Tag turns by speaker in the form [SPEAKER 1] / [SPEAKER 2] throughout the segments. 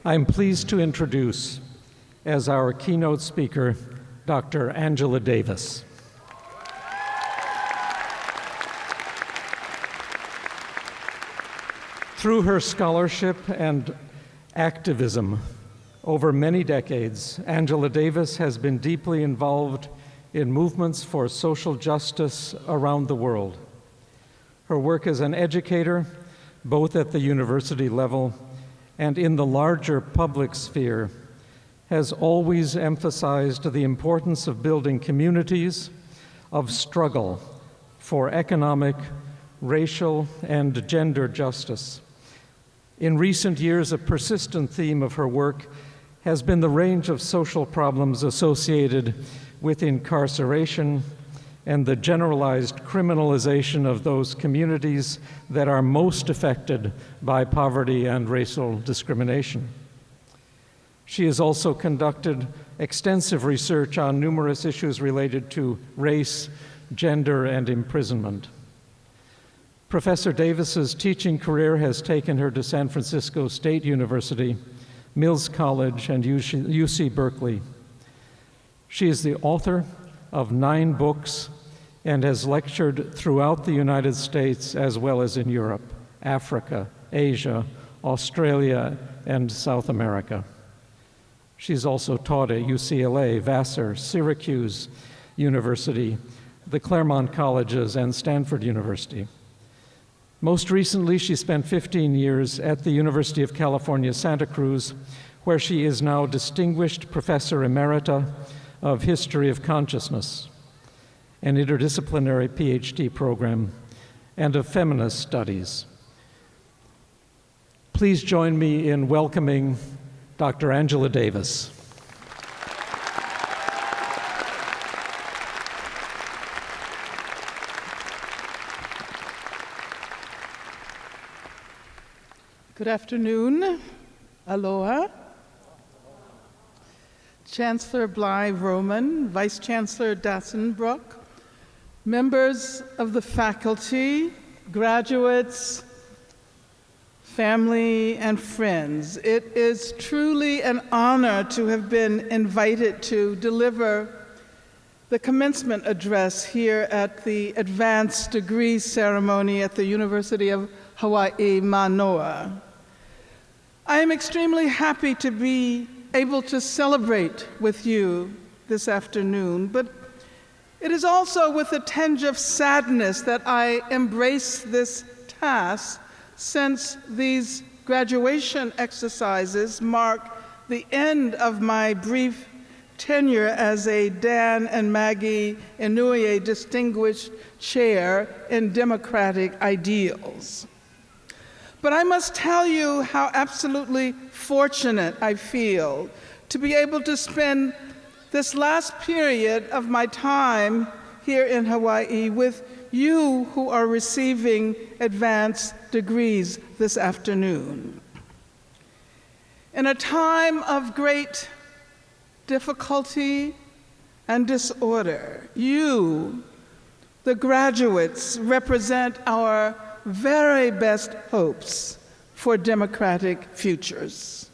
[SPEAKER 1] I'm pleased to introduce, as our keynote speaker, Dr. Angela Davis. Through her scholarship and activism over many decades, Angela Davis has been deeply involved in movements for social justice around the world. Her work as an educator, both at the university level and in the larger public sphere, has always emphasized the importance of building communities of struggle for economic, racial, and gender justice. In recent years, a persistent theme of her work has been the range of social problems associated with incarceration and the generalized criminalization of those communities that are most affected by poverty and racial discrimination. She has also conducted extensive research on numerous issues related to race, gender, and imprisonment. Professor Davis's teaching career has taken her to San Francisco State University, Mills College, and UC Berkeley. She is the author of 9 books and has lectured throughout the United States as well as in Europe, Africa, Asia, Australia, and South America. She's also taught at UCLA, Vassar, Syracuse University, the Claremont Colleges, and Stanford University. Most recently, she spent 15 years at the University of California, Santa Cruz, where she is now Distinguished Professor Emerita of History of Consciousness, an interdisciplinary PhD program, and of Feminist Studies. Please join me in welcoming Dr. Angela Davis.
[SPEAKER 2] Good afternoon. Aloha. Chancellor Bly-Roman, Vice Chancellor Dassenbrook, members of the faculty, graduates, family, and friends. It is truly an honor to have been invited to deliver the commencement address here at the advanced degree ceremony at the University of Hawaii, Mānoa. I am extremely happy to be able to celebrate with you this afternoon, but it is also with a tinge of sadness that I embrace this task, since these graduation exercises mark the end of my brief tenure as a Dan and Maggie Inouye Distinguished Chair in Democratic Ideals. But I must tell you how absolutely fortunate I feel to be able to spend this last period of my time here in Hawaii with you who are receiving advanced degrees this afternoon. In a time of great difficulty and disorder, you, the graduates, represent our very best hopes for democratic futures.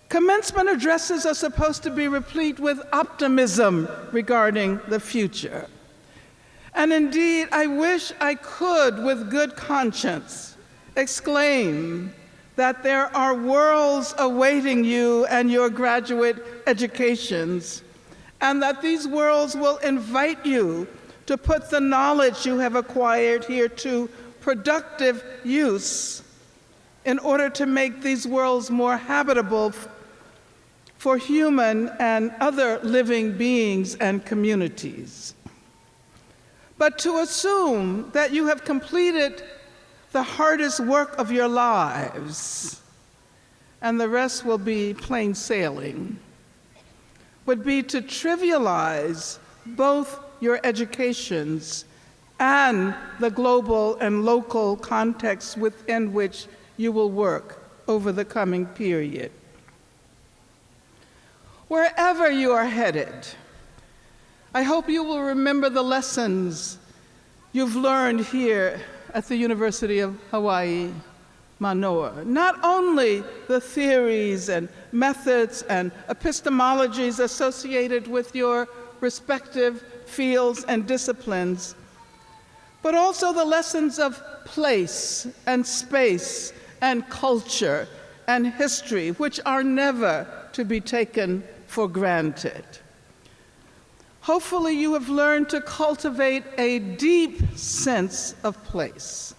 [SPEAKER 2] Commencement addresses are supposed to be replete with optimism regarding the future. And indeed, I wish I could, with good conscience, exclaim that there are worlds awaiting you and your graduate educations, and that these worlds will invite you to put the knowledge you have acquired here to productive use in order to make these worlds more habitable for human and other living beings and communities. But to assume that you have completed the hardest work of your lives and the rest will be plain sailing would be to trivialize both your educations and the global and local context within which you will work over the coming period. Wherever you are headed, I hope you will remember the lessons you've learned here at the University of Hawaii Mānoa. Not only the theories and methods and epistemologies associated with your respective fields and disciplines, but also the lessons of place and space and culture and history, which are never to be taken for granted. Hopefully you have learned to cultivate a deep sense of place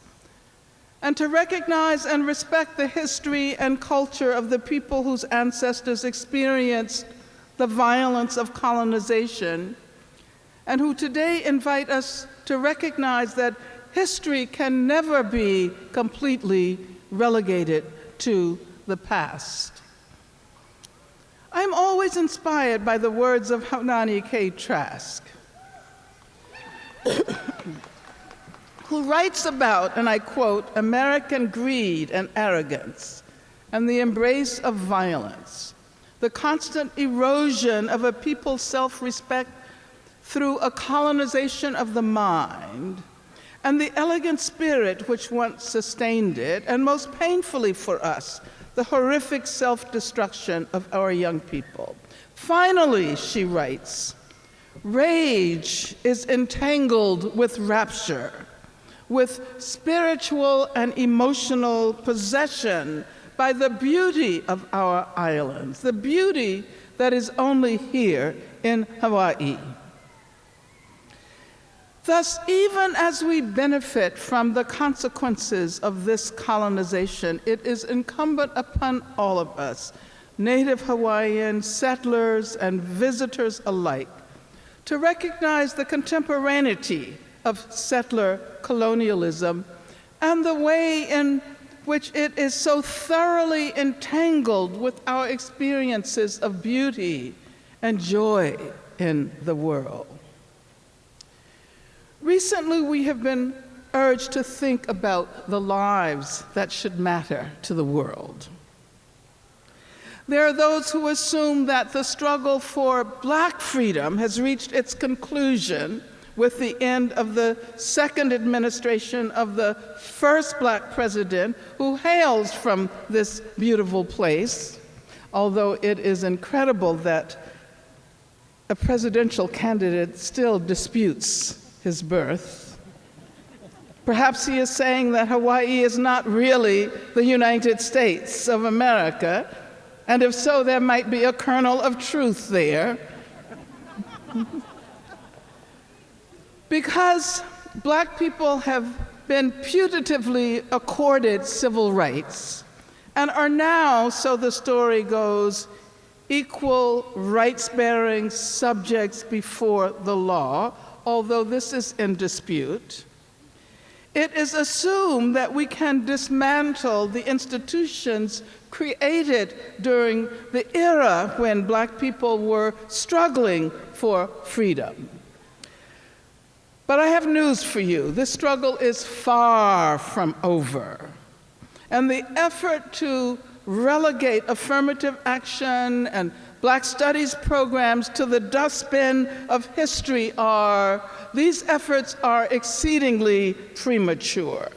[SPEAKER 2] and to recognize and respect the history and culture of the people whose ancestors experienced the violence of colonization and who today invite us to recognize that history can never be completely relegated to the past. I'm always inspired by the words of Haunani K. Trask, who writes about, and I quote, American greed and arrogance and the embrace of violence, the constant erosion of a people's self-respect through a colonization of the mind, and the elegant spirit which once sustained it, and most painfully for us, the horrific self-destruction of our young people. Finally, she writes, rage is entangled with rapture, with spiritual and emotional possession by the beauty of our islands, the beauty that is only here in Hawaii. Thus, even as we benefit from the consequences of this colonization, it is incumbent upon all of us, Native Hawaiians, settlers, and visitors alike, to recognize the contemporaneity of settler colonialism and the way in which it is so thoroughly entangled with our experiences of beauty and joy in the world. Recently, we have been urged to think about the lives that should matter to the world. There are those who assume that the struggle for Black freedom has reached its conclusion with the end of the second administration of the first Black president who hails from this beautiful place, although it is incredible that a presidential candidate still disputes his birth. Perhaps he is saying that Hawaii is not really the United States of America, and if so, there might be a kernel of truth there. Because Black people have been putatively accorded civil rights and are now, so the story goes, equal rights-bearing subjects before the law, although this is in dispute, it is assumed that we can dismantle the institutions created during the era when Black people were struggling for freedom. But I have news for you. This struggle is far from over. And the effort to relegate affirmative action and Black studies programs to the dustbin of history these efforts are exceedingly premature.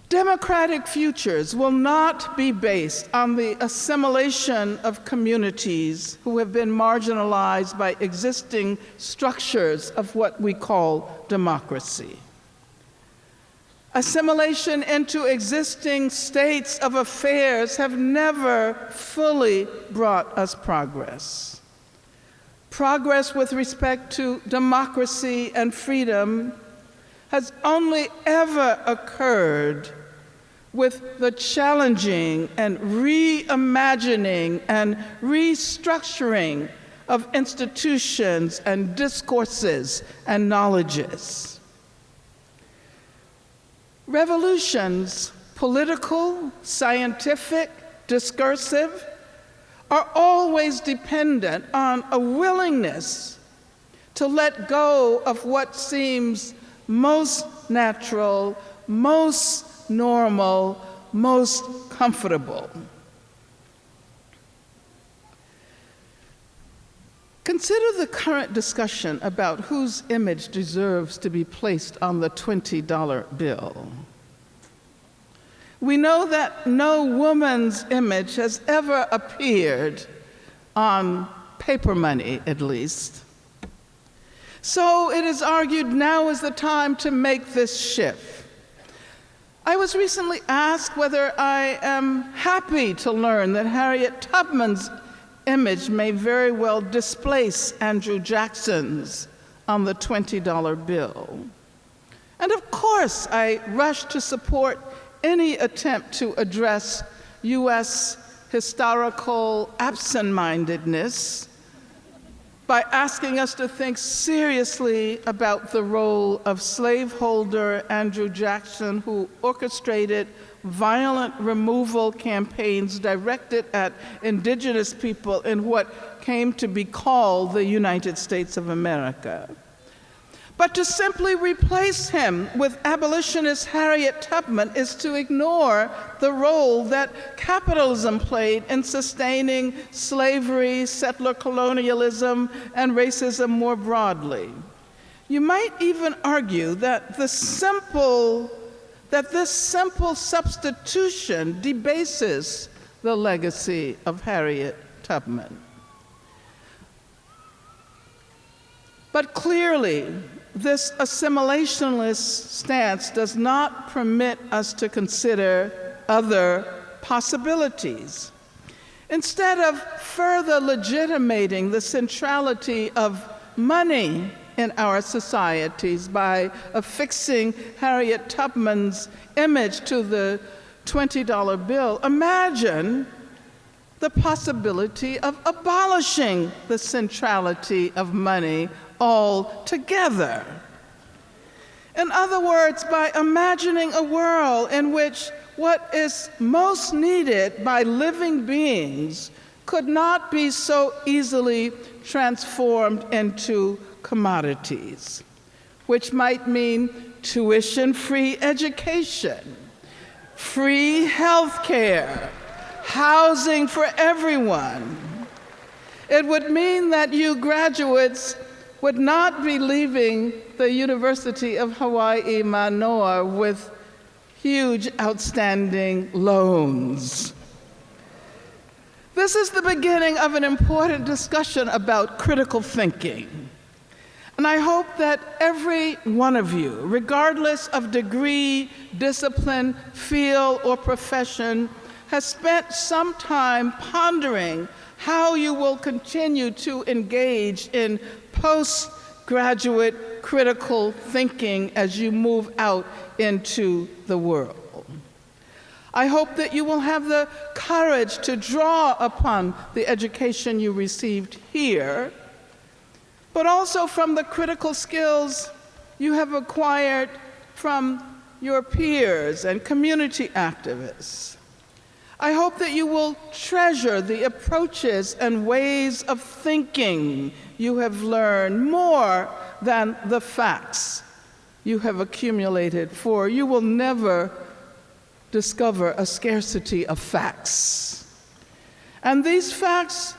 [SPEAKER 2] Democratic futures will not be based on the assimilation of communities who have been marginalized by existing structures of what we call democracy. Assimilation into existing states of affairs have never fully brought us progress. Progress with respect to democracy and freedom has only ever occurred with the challenging and reimagining and restructuring of institutions and discourses and knowledges. Revolutions, political, scientific, discursive, are always dependent on a willingness to let go of what seems most natural, most normal, most comfortable. Consider the current discussion about whose image deserves to be placed on the $20 bill. We know that no woman's image has ever appeared on paper money, at least. So it is argued now is the time to make this shift. I was recently asked whether I am happy to learn that Harriet Tubman's image may very well displace Andrew Jackson's on the $20 bill. And of course, I rushed to support any attempt to address U.S. historical absent-mindedness by asking us to think seriously about the role of slaveholder Andrew Jackson, who orchestrated violent removal campaigns directed at indigenous people in what came to be called the United States of America. But to simply replace him with abolitionist Harriet Tubman is to ignore the role that capitalism played in sustaining slavery, settler colonialism, and racism more broadly. You might even argue that this simple substitution debases the legacy of Harriet Tubman. But clearly, this assimilationist stance does not permit us to consider other possibilities. Instead of further legitimating the centrality of money in our societies by affixing Harriet Tubman's image to the $20 bill, imagine the possibility of abolishing the centrality of money altogether. In other words, by imagining a world in which what is most needed by living beings could not be so easily transformed into commodities, which might mean tuition-free education, free health care, housing for everyone. It would mean that you graduates would not be leaving the University of Hawaii, Mānoa with huge outstanding loans. This is the beginning of an important discussion about critical thinking. And I hope that every one of you, regardless of degree, discipline, field, or profession, has spent some time pondering how you will continue to engage in postgraduate critical thinking as you move out into the world. I hope that you will have the courage to draw upon the education you received here, but also from the critical skills you have acquired from your peers and community activists. I hope that you will treasure the approaches and ways of thinking you have learned more than the facts you have accumulated, for you will never discover a scarcity of facts. And these facts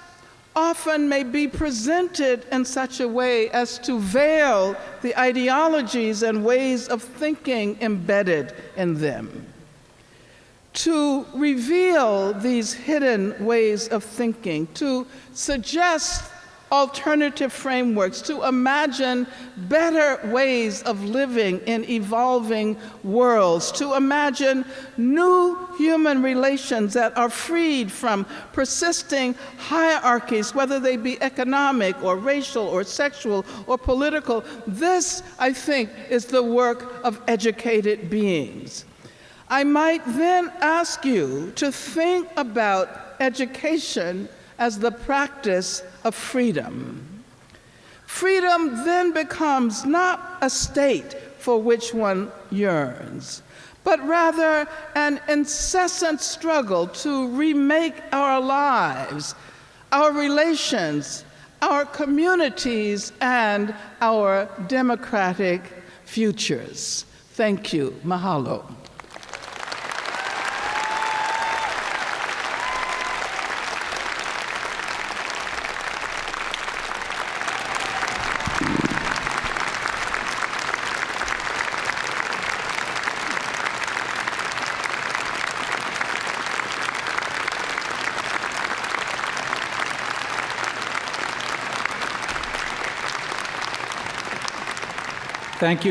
[SPEAKER 2] often may be presented in such a way as to veil the ideologies and ways of thinking embedded in them. To reveal these hidden ways of thinking, to suggest alternative frameworks, to imagine better ways of living in evolving worlds, to imagine new human relations that are freed from persisting hierarchies, whether they be economic or racial or sexual or political. This, I think, is the work of educated beings. I might then ask you to think about education as the practice of freedom. Freedom then becomes not a state for which one yearns, but rather an incessant struggle to remake our lives, our relations, our communities, and our democratic futures. Thank you. Mahalo.
[SPEAKER 3] Thank you.